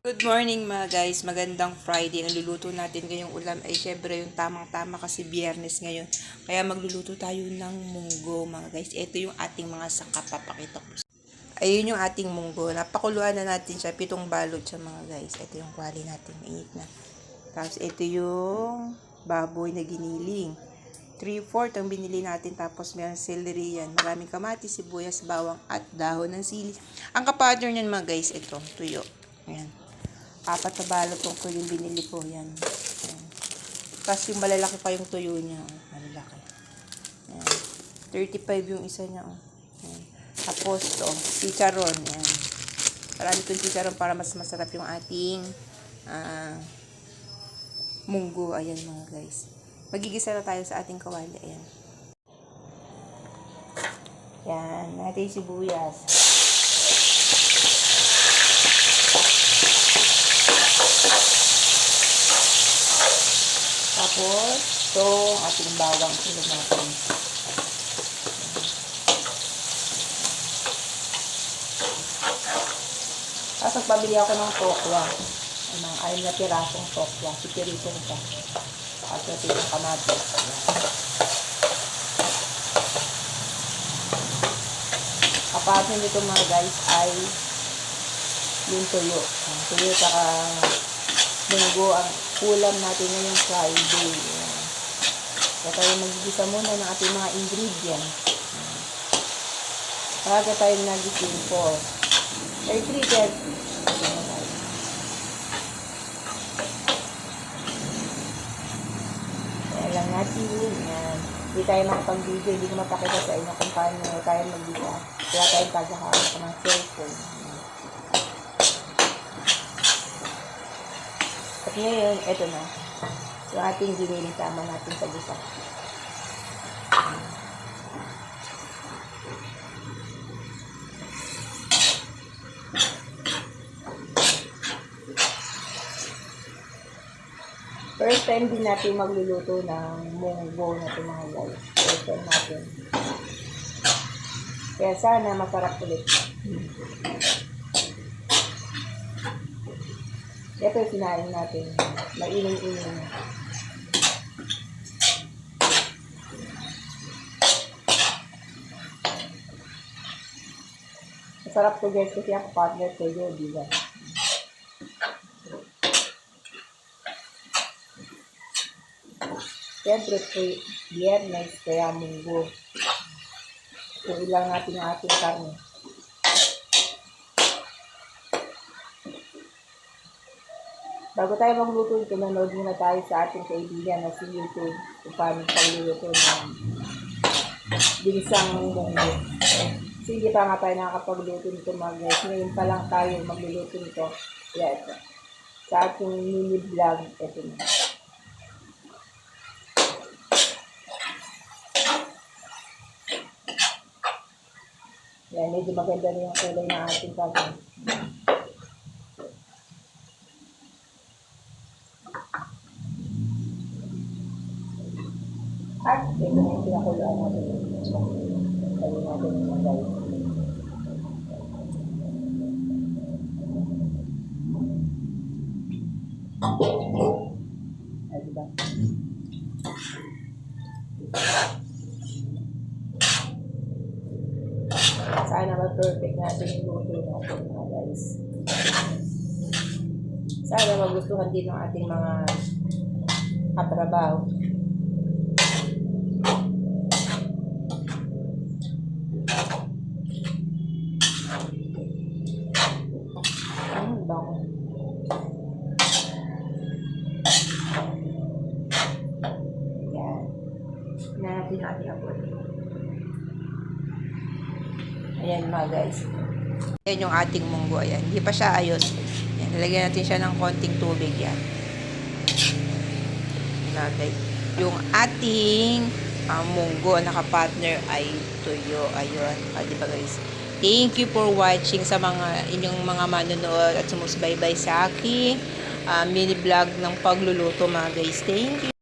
Good morning mga guys, magandang Friday. Ang luluto natin ngayong ulam ay syempre yung tamang-tama kasi biyernes ngayon. Kaya magluluto tayo ng munggo mga guys. Ito yung ating mga sangkap, papakita ko. Ayun yung ating munggo. Napakuluan na natin siya, 7 balot siya mga guys. Ito yung kwali natin, mainit na. Tapos ito yung baboy na giniling. 3/4 ang binili natin, tapos meron celery yan. Maraming kamatis, sibuyas, bawang at dahon ng sili. Ang kapartner niyan mga guys, ito, tuyo. Ayan. 4 na balot yung tuyo yung binili ko. Yan. Ayan. Tapos yung malalaki pa yung tuyo niya. Oh. Malalaki. Ayan. 35 yung isa niya. Oh. Ayan. Tapos to, chicharon. Ayan. Marami itong chicharon para mas masarap yung ating munggo. Ayan mga guys. Magigisa na tayo sa ating kawali. Ayan. Yan. Natin yung sibuyas. Tapos, ito ating bawang tulog natin. Tapos, nagpabili ako ng tokwa. Ang 6 na pirasong tokwa. Sipiritong ito. At ito yung kamatis. Kapatid nito mga guys ay yung tuyo. Ang tuyo saka munggo ang ulam natin ngayong Friday. Kaya tayo magigisa muna ng ating mga ingredients. Kaya tayo nagising for 3:30. Kaya lang natin yan. Hindi tayo makapag-video, hindi ko mapakita sa inyo kung paano tayo mag-gisa. Kaya tayo tagahawak ko ng cellphone. At ngayon, eto na. Yung ating giniling tama natin sa gisa. First time din natin magluluto ng munggo na ito mga guys. First time natin. Kaya sana masarap ulit. Ito yung sinain natin. Maining-ining. Masarap to guys kasi ang partner ko yun, diba? Siyempre po, biyernes, kaya munggo. So, ilang natin ang ating karne. Bago tayo magluto ito, nanood muna tayo sa ating kaibigan na si YouTube kung paano pagluluto ng ginisang munggo. Kasi hindi pa nga tayo nakakapagluto nito mga guys. Ngayon pa lang tayo magluluto nito. Kaya ito. Sa ating mini vlog, ito na. Yan, medyo maganda rin yung kulay ng ating karne. At ito na yung pinakuluan natin. Sabi natin yung guys. Ay, diba? Sana mag-perfect natin yung luto natin mga guys. Sana magustuhan din ng ating mga katrabaho. Bango. Yan. Natin natin abot. Ayan mga guys. Ayan yung ating munggo. Ayan. Hindi pa siya ayos. Ayan. Nalagyan natin siya ng konting tubig. Yan. Nagay. Yung ating munggo na kapartner ay tuyo. Ayun. Diba guys? Thank you for watching sa mga inyong mga manonood at sumusbaybay sa aking mini vlog ng pagluluto mga guys. Thank you.